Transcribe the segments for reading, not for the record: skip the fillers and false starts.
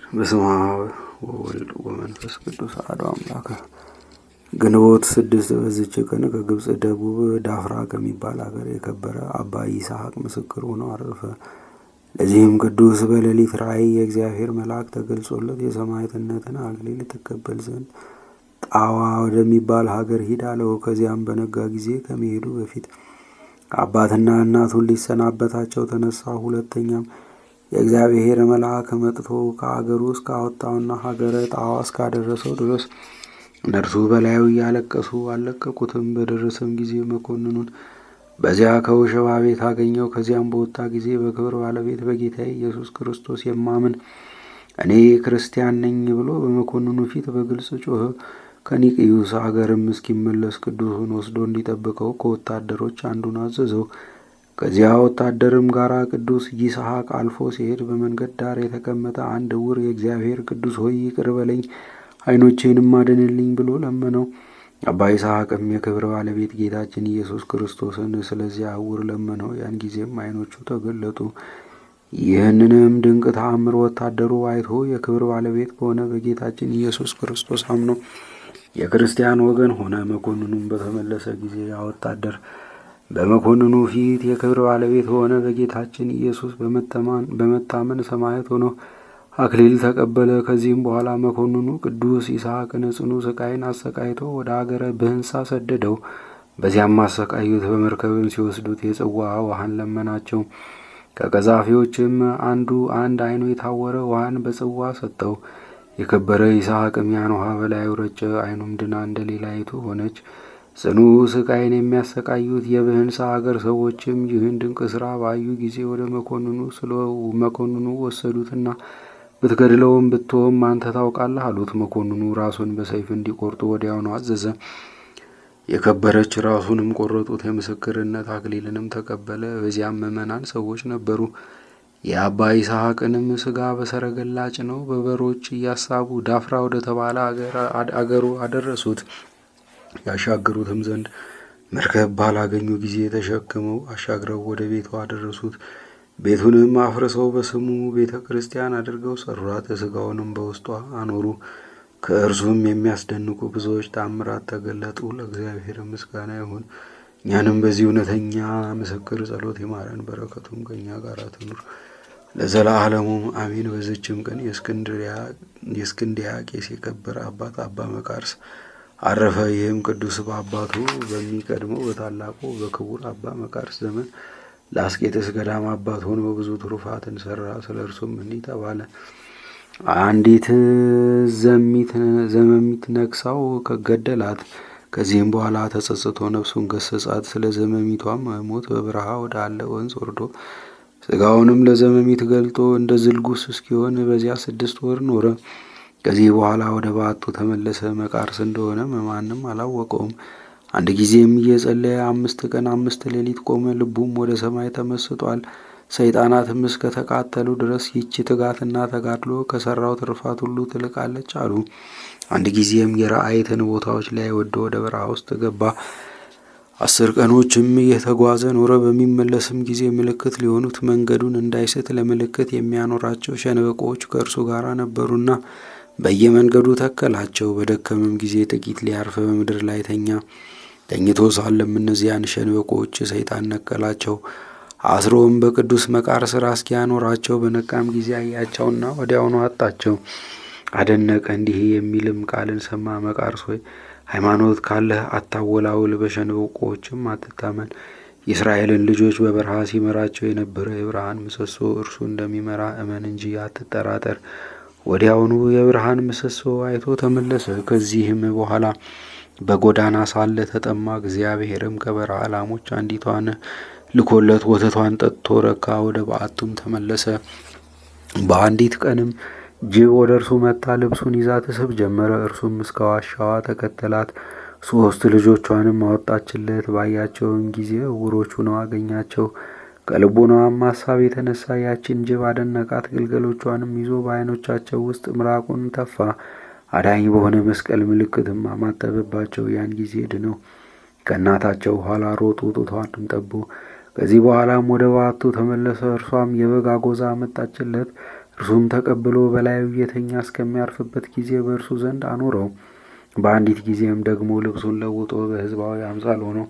በስመ አብ ወወልድ ወመንፈስ ቅዱስ አሐዱ አምላክ። ግንቦት 6 በዚች ቀን ከግብጽ ደቡብ ዳፍራ ከሚባል ሀገር የከበረ አባ ይስሐቅ ምስክር ሆኖ አረፈ። ለዚህም ቅዱስ በሌሊት ራእይ የእግዚአብሔር መልአክ ተገልጾለት የሰማዕትነትን አክሊል ትቀበል ዘንድ ጣዋ ወደሚባል ሀገር ሂድ አለው። ከዚያም በነጋ ጊዜ ከመሄዱ በፊት አባትና እናቱን ሊሰናበታቸው ተነሳ። ሁለተኛም የእግዚአብሔር መልአክ መጥቶ ከአገሩ እስካወጣውና ሀገረ ጣዋ እስካደረሰው ድረስ እነርሱ በላዩ እያለቀሱ አልለቀቁትም። በደረሰም ጊዜ መኮንኑን በዚያ ከወሸባ ቤት አገኘው። ከዚያም በወጣ ጊዜ በክብር ባለቤት በጌታዬ ኢየሱስ ክርስቶስ የማምን እኔ ክርስቲያን ነኝ ብሎ በመኮንኑ ፊት በግልጽ ጮኸ። ከኒቅዩስ አገርም እስኪመለስ ቅዱሱን ወስዶ እንዲጠብቀው ከወታደሮች አንዱን አዘዘው። ከዚያ ወታደርም ጋር ቅዱስ ይስሐቅ አልፎ ሲሄድ በመንገድ ዳር የተቀመጠ አንድ ዕውር የእግዚአብሔር ቅዱስ ሆይ ይቅር በለኝ፣ ዓይኖቼንም አድንልኝ ብሎ ለመነው። አባ ይስሐቅም የክብር ባለቤት ጌታችን ኢየሱስ ክርስቶስን ስለዚያ ዕውር ለመነው። ያን ጊዜም ዓይኖቹ ተገለጡ። ይህንንም ድንቅ ተአምር ወታደሩ አይቶ የክብር ባለቤት በሆነ በጌታችን ኢየሱስ ክርስቶስ አምኖ የክርስቲያን ወገን ሆነ። መኮንኑም በተመለሰ ጊዜ ያ ወታደር በመኮንኑ ፊት የክብር ባለቤት ሆነ በጌታችን ኢየሱስ በመታመን ሰማዕት ሆኖ አክሊል ተቀበለ። ከዚህም በኋላ መኮንኑ ቅዱስ ይስሐቅን ጽኑ ስቃይን አሰቃይቶ ወደ አገረ ብህንሳ ሰደደው። በዚያም አሰቃዩት። በመርከብም ሲወስዱት የጽዋ ውሃን ለመናቸው። ከቀዛፊዎችም አንድ ዓይኑ የታወረ ውሃን በጽዋ ሰጠው። የከበረ ይስሐቅም ያን ውሃ በላዩ ረጨ። ዓይኑም ድና እንደ ሌላይቱ ሆነች። ጽኑ ስቃይን የሚያሰቃዩት የብህንሳ አገር ሰዎችም ይህን ድንቅ ስራ ባዩ ጊዜ ወደ መኮንኑ ወሰዱትና ብትገድለውም ብትሆም አንተ ታውቃለህ አሉት። መኮንኑ ራሱን በሰይፍ እንዲቆርጡ ወዲያውኑ አዘዘ። የከበረች ራሱንም ቆረጡት። የምስክርነት አክሊልንም ተቀበለ። በዚያም ምዕመናን ሰዎች ነበሩ። የአባ ይስሐቅንም ስጋ በሰረገላ ጭነው በበሮች እያሳቡ ዳፍራ ወደ ተባለ አገሩ አደረሱት። ያሻግሩትም ዘንድ መርከብ ባላገኙ ጊዜ ተሸክመው አሻግረው ወደ ቤቱ አደረሱት። ቤቱንም አፍርሰው በስሙ ቤተ ክርስቲያን አድርገው ሰሯት። ስጋውንም በውስጧ አኖሩ። ከእርሱም የሚያስደንቁ ብዙዎች ተአምራት ተገለጡ። ለእግዚአብሔር ምስጋና ይሁን። እኛንም በዚህ እውነተኛ ምስክር ጸሎት ይማረን፣ በረከቱም ከእኛ ጋር ትኑር ለዘላለሙ አሜን። በዚችም ቀን የእስክንድርያ ቄስ የከበረ አባት አባ መቃርስ አረፈ። ይህም ቅዱስ በአባቱ በሚቀድመው በታላቁ በክቡር አባ መቃርስ ዘመን ለአስቄጥስ ገዳም አባት ሆኖ ብዙ ትሩፋትን ሰራ። ስለ እርሱም እንዲህ ተባለ። አንዲት ዘመሚት ነክሳው ከገደላት። ከዚህም በኋላ ተጸጽቶ ነፍሱን ገሰጻት። ስለ ዘመሚቷም ሞት በበረሃ ወደ አለ ወንዝ ወርዶ ስጋውንም ለዘመሚት ገልጦ እንደ ዝልጉስ እስኪሆን በዚያ 6 ወር ኖረ። ከዚህ በኋላ ወደ በዓቱ ተመለሰ። መቃርስ እንደሆነ ማንም አላወቀውም። አንድ ጊዜም እየጸለየ 5 ቀን 5 ሌሊት ቆመ። ልቡም ወደ ሰማይ ተመስጧል። ሰይጣናትም እስከተቃጠሉ ድረስ ይህች ትጋትና ተጋድሎ ከሰራው ትሩፋት ሁሉ ትልቃለች አሉ። አንድ ጊዜም የራእይትን ቦታዎች ላይ ወደ በረሃ ውስጥ ገባ። 10 ቀኖችም እየተጓዘ ኖረ። በሚመለስም ጊዜ ምልክት ሊሆኑት መንገዱን እንዳይስት ለምልክት የሚያኖራቸው ሸንበቆዎች ከእርሱ ጋር ነበሩና በየመንገዱ ተከላቸው። በደከመም ጊዜ ጥቂት ሊያርፍ በምድር ላይ ተኛ። ተኝቶ ሳለም እነዚያን ሸንበቆዎች ሰይጣን ነቀላቸው። አስሮም በቅዱስ መቃርስ ራስጌ አኖራቸው። በነቃም ጊዜ አያቸውና ወዲያውኑ አጣቸው። አደነቀ። እንዲህ የሚልም ቃልን ሰማ። መቃርስ ሆይ ሃይማኖት ካለህ አታወላውል፣ በሸንበቆዎችም አትታመን። የእስራኤልን ልጆች በበረሃ ሲመራቸው የነበረ የብርሃን ምሰሶ እርሱ እንደሚመራ እመን እንጂ አትጠራጠር። ወዲያውኑ የብርሃን ምሰሶ አይቶ ተመለሰ። ከዚህም በኋላ በጎዳና ሳለ ተጠማ። እግዚአብሔርም ከበረሃ ላሞች አንዲቷን ልኮለት ወተቷን ጠጥቶ ረካ። ወደ በዓቱም ተመለሰ። በአንዲት ቀንም ጅብ ወደ እርሱ መጥታ ልብሱን ይዛ ትስብ ጀመረ። እርሱም እስከ ዋሻዋ ተከተላት። 3 ልጆቿንም አወጣችለት። ባያቸውን ጊዜ ዕውሮች ሆነው አገኛቸው። ከልቡናዋም ሐሳብ የተነሳ ያችን ጅብ አደነቃት። ግልገሎቿንም ይዞ በዓይኖቻቸው ውስጥ ምራቁን ተፋ። አዳኝ በሆነ መስቀል ምልክትም አማተበባቸው። ያን ጊዜ ድነው ከእናታቸው ኋላ ሮጡ፣ ጡቷንም ጠቡ። ከዚህ በኋላም ወደ በዓቱ ተመለሰ። እርሷም የበግ አጎዛ አመጣችለት። እርሱም ተቀብሎ በላዩ እየተኛ እስከሚያርፍበት ጊዜ በእርሱ ዘንድ አኖረው። በአንዲት ጊዜም ደግሞ ልብሱን ለውጦ በሕዝባዊ አምሳል ሆኖ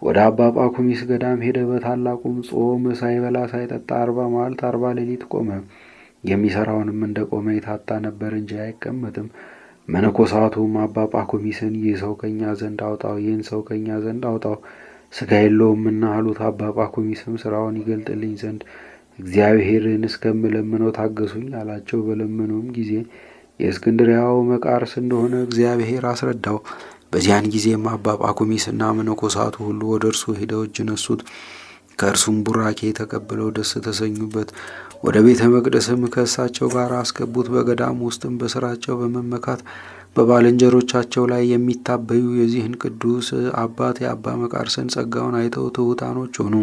ወደ አባ ጳኩሚስ ገዳም ሄደ። በታላቁም ጾም ሳይበላ ሳይጠጣ 40 መዓልት 40 ሌሊት ቆመ። የሚሰራውንም እንደ ቆመ የታጣ ነበር እንጂ አይቀመጥም። መነኮሳቱም አባ ጳኩሚስን ይህ ሰው ከእኛ ዘንድ አውጣው፣ ይህን ሰው ከእኛ ዘንድ አውጣው፣ ሥጋ የለውምና አሉት። አባ ጳኩሚስም ሥራውን ይገልጥልኝ ዘንድ እግዚአብሔርን እስከምለምነው ታገሱኝ አላቸው። በለመነውም ጊዜ የእስክንድርያው መቃርስ እንደሆነ እግዚአብሔር አስረዳው። በዚያን ጊዜም አባ ጳኩሚስና መነኮሳቱ ሁሉ ወደ እርሱ ሄደው እጅ ነሱት። ከእርሱም ቡራኬ ተቀብለው ደስ ተሰኙበት። ወደ ቤተ መቅደስም ከእሳቸው ጋር አስገቡት። በገዳም ውስጥም በስራቸው በመመካት በባልንጀሮቻቸው ላይ የሚታበዩ የዚህን ቅዱስ አባት የአባ መቃርስን ጸጋውን አይተው ትሑታኖች ሆኑ።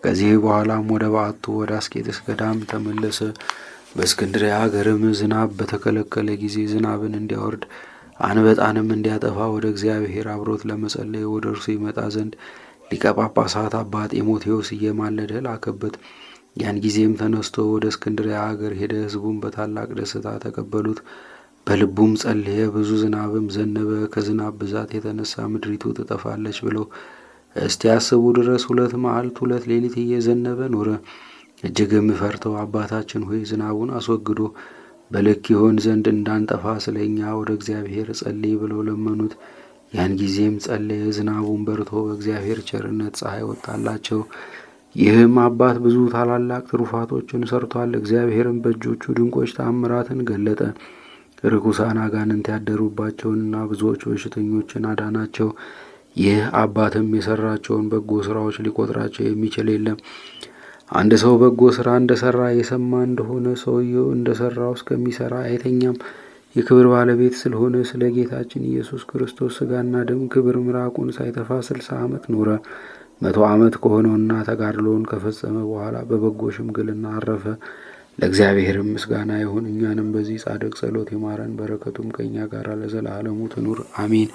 ከዚህ በኋላም ወደ በዓቱ ወደ አስቄጥስ ገዳም ተመለሰ። በእስክንድርያ ሀገርም ዝናብ በተከለከለ ጊዜ ዝናብን እንዲያወርድ አንበጣንም እንዲያጠፋ ወደ እግዚአብሔር አብሮት ለመጸለይ ወደ እርሱ ይመጣ ዘንድ ሊቀ ጳጳሳት አባ ጢሞቴዎስ እየማለደ ላከበት። ያን ጊዜም ተነስቶ ወደ እስክንድርያ ሀገር ሄደ። ሕዝቡም በታላቅ ደስታ ተቀበሉት። በልቡም ጸለየ። ብዙ ዝናብም ዘነበ። ከዝናብ ብዛት የተነሳ ምድሪቱ ትጠፋለች ብለው እስቲያስቡ ድረስ 2 መዓልት 2 ሌሊት እየዘነበ ኖረ። እጅግም ፈርተው አባታችን ሆይ ዝናቡን አስወግዶ በልክ ይሆን ዘንድ እንዳንጠፋ ስለ እኛ ወደ እግዚአብሔር ጸልይ ብለው ለመኑት። ያን ጊዜም ጸለየ። ዝናቡን በርቶ በእግዚአብሔር ቸርነት ፀሐይ ወጣላቸው። ይህም አባት ብዙ ታላላቅ ትሩፋቶችን ሰርቷል። እግዚአብሔርም በእጆቹ ድንቆች ተአምራትን ገለጠ። ርኩሳን አጋንንት ያደሩባቸውንና ብዙዎች በሽተኞችን አዳናቸው። ይህ አባትም የሰራቸውን በጎ ስራዎች ሊቆጥራቸው የሚችል የለም። አንድ ሰው በጎ ስራ እንደሰራ የሰማ እንደሆነ ሰውየው እንደሰራው እስከሚሰራ አይተኛም። የክብር ባለቤት ስለሆነ ስለ ጌታችን ኢየሱስ ክርስቶስ ሥጋና ደም ክብር ምራቁን ሳይተፋ 60 ዓመት ኖረ። 100 ዓመት ከሆነውና ተጋድሎውን ከፈጸመ በኋላ በበጎ ሽምግልና አረፈ። ለእግዚአብሔርም ምስጋና ይሁን። እኛንም በዚህ ጻድቅ ጸሎት ይማረን፣ በረከቱም ከእኛ ጋር ለዘላለሙ ትኑር አሜን።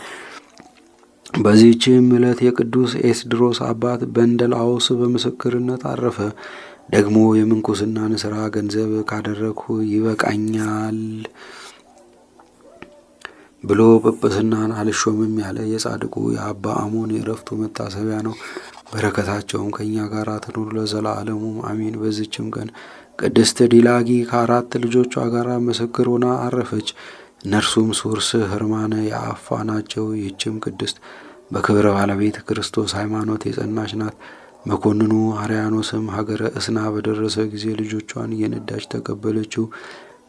በዚህችም ዕለት የቅዱስ ኤስድሮስ አባት በንደላዎስ በምስክርነት አረፈ። ደግሞ የምንኩስናን ሥራ ገንዘብ ካደረግሁ ይበቃኛል ብሎ ጵጵስናን አልሾምም ያለ የጻድቁ የአባ አሞን የዕረፍቱ መታሰቢያ ነው። በረከታቸውም ከእኛ ጋር ትኑር ለዘላለሙ አሜን። በዚችም ቀን ቅድስት ዲላጊ ከ4 ልጆቿ ጋር ምስክር ሆና አረፈች። እነርሱም ሱርስ፣ ህርማነ የአፋ ናቸው። ይህችም ቅድስት በክብረ ባለቤት ክርስቶስ ሃይማኖት የጸናች ናት። መኮንኑ አርያኖስም ሀገረ እስና በደረሰ ጊዜ ልጆቿን እየነዳች ተቀበለችው።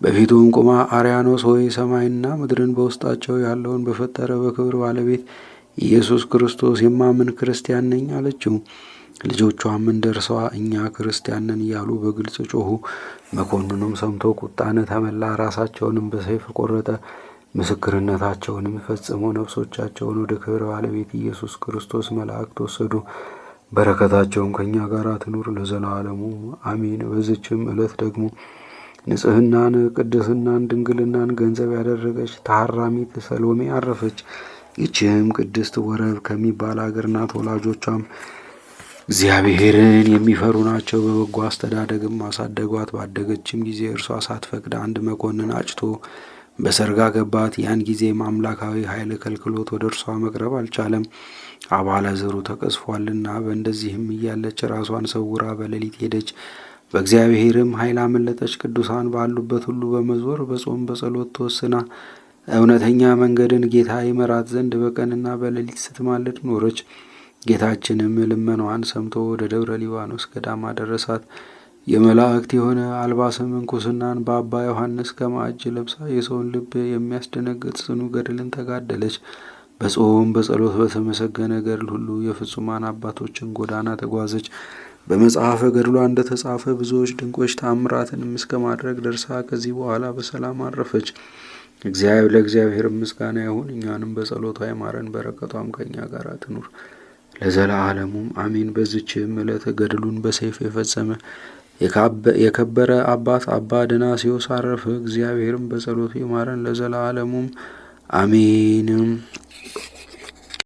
በፊቱም ቁማ አርያኖስ ሆይ ሰማይና ምድርን በውስጣቸው ያለውን በፈጠረ በክብር ባለቤት ኢየሱስ ክርስቶስ የማምን ክርስቲያን ነኝ አለችው። ልጆቿም እንደርሷ እኛ ክርስቲያን ነን እያሉ በግልጽ ጮኹ። መኮንኑም ሰምቶ ቁጣን ተመላ። ራሳቸውንም በሰይፍ ቆረጠ። ምስክርነታቸውንም ፈጽሞ ነፍሶቻቸውን ወደ ክብር ባለቤት ኢየሱስ ክርስቶስ መላእክት ወሰዱ። በረከታቸውም ከእኛ ጋር ትኑር ለዘላለሙ አሜን። በዚችም ዕለት ደግሞ ንጽሕናን፣ ቅድስናን፣ ድንግልናን ገንዘብ ያደረገች ታራሚት ሰሎሜ አረፈች። ይህችም ቅድስት ወረብ ከሚባል አገር ናት። ወላጆቿም እግዚአብሔርን የሚፈሩ ናቸው። በበጎ አስተዳደግም አሳደጓት። ባደገችም ጊዜ እርሷ ሳትፈቅድ አንድ መኮንን አጭቶ በሰርጋ ገባት። ያን ጊዜም አምላካዊ ኃይል ከልክሎት ወደ እርሷ መቅረብ አልቻለም፣ አባለ ዘሩ ተቀስፏልና። በእንደዚህም እያለች ራሷን ሰውራ በሌሊት ሄደች። በእግዚአብሔርም ኃይል አመለጠች። ቅዱሳን ባሉበት ሁሉ በመዞር በጾም በጸሎት ተወስና እውነተኛ መንገድን ጌታ ይመራት ዘንድ በቀንና በሌሊት ስትማልድ ኖረች። ጌታችንም ልመናዋን ሰምቶ ወደ ደብረ ሊባኖስ ገዳም አደረሳት። የመላእክት የሆነ አልባሰ ምንኩስናን በአባ ዮሐንስ ከማዕጅ ለብሳ የሰውን ልብ የሚያስደነግጥ ጽኑ ገድልን ተጋደለች። በጾም በጸሎት በተመሰገነ ገድል ሁሉ የፍጹማን አባቶችን ጎዳና ተጓዘች። በመጽሐፈ ገድሏ እንደተጻፈ ብዙዎች ድንቆች ተአምራትንም እስከ ማድረግ ደርሳ ከዚህ በኋላ በሰላም አረፈች። ለእግዚአብሔር ምስጋና ይሁን። እኛንም በጸሎቷ ይማረን፣ በረከቷም ከእኛ ጋር ትኑር ለዘላለሙም አሜን። በዚችም ዕለት ገድሉን በሰይፍ የፈጸመ የከበረ አባት አባ ድናስዮስ አረፈ። እግዚአብሔርም በጸሎቱ ይማረን ለዘላለሙም አሜን።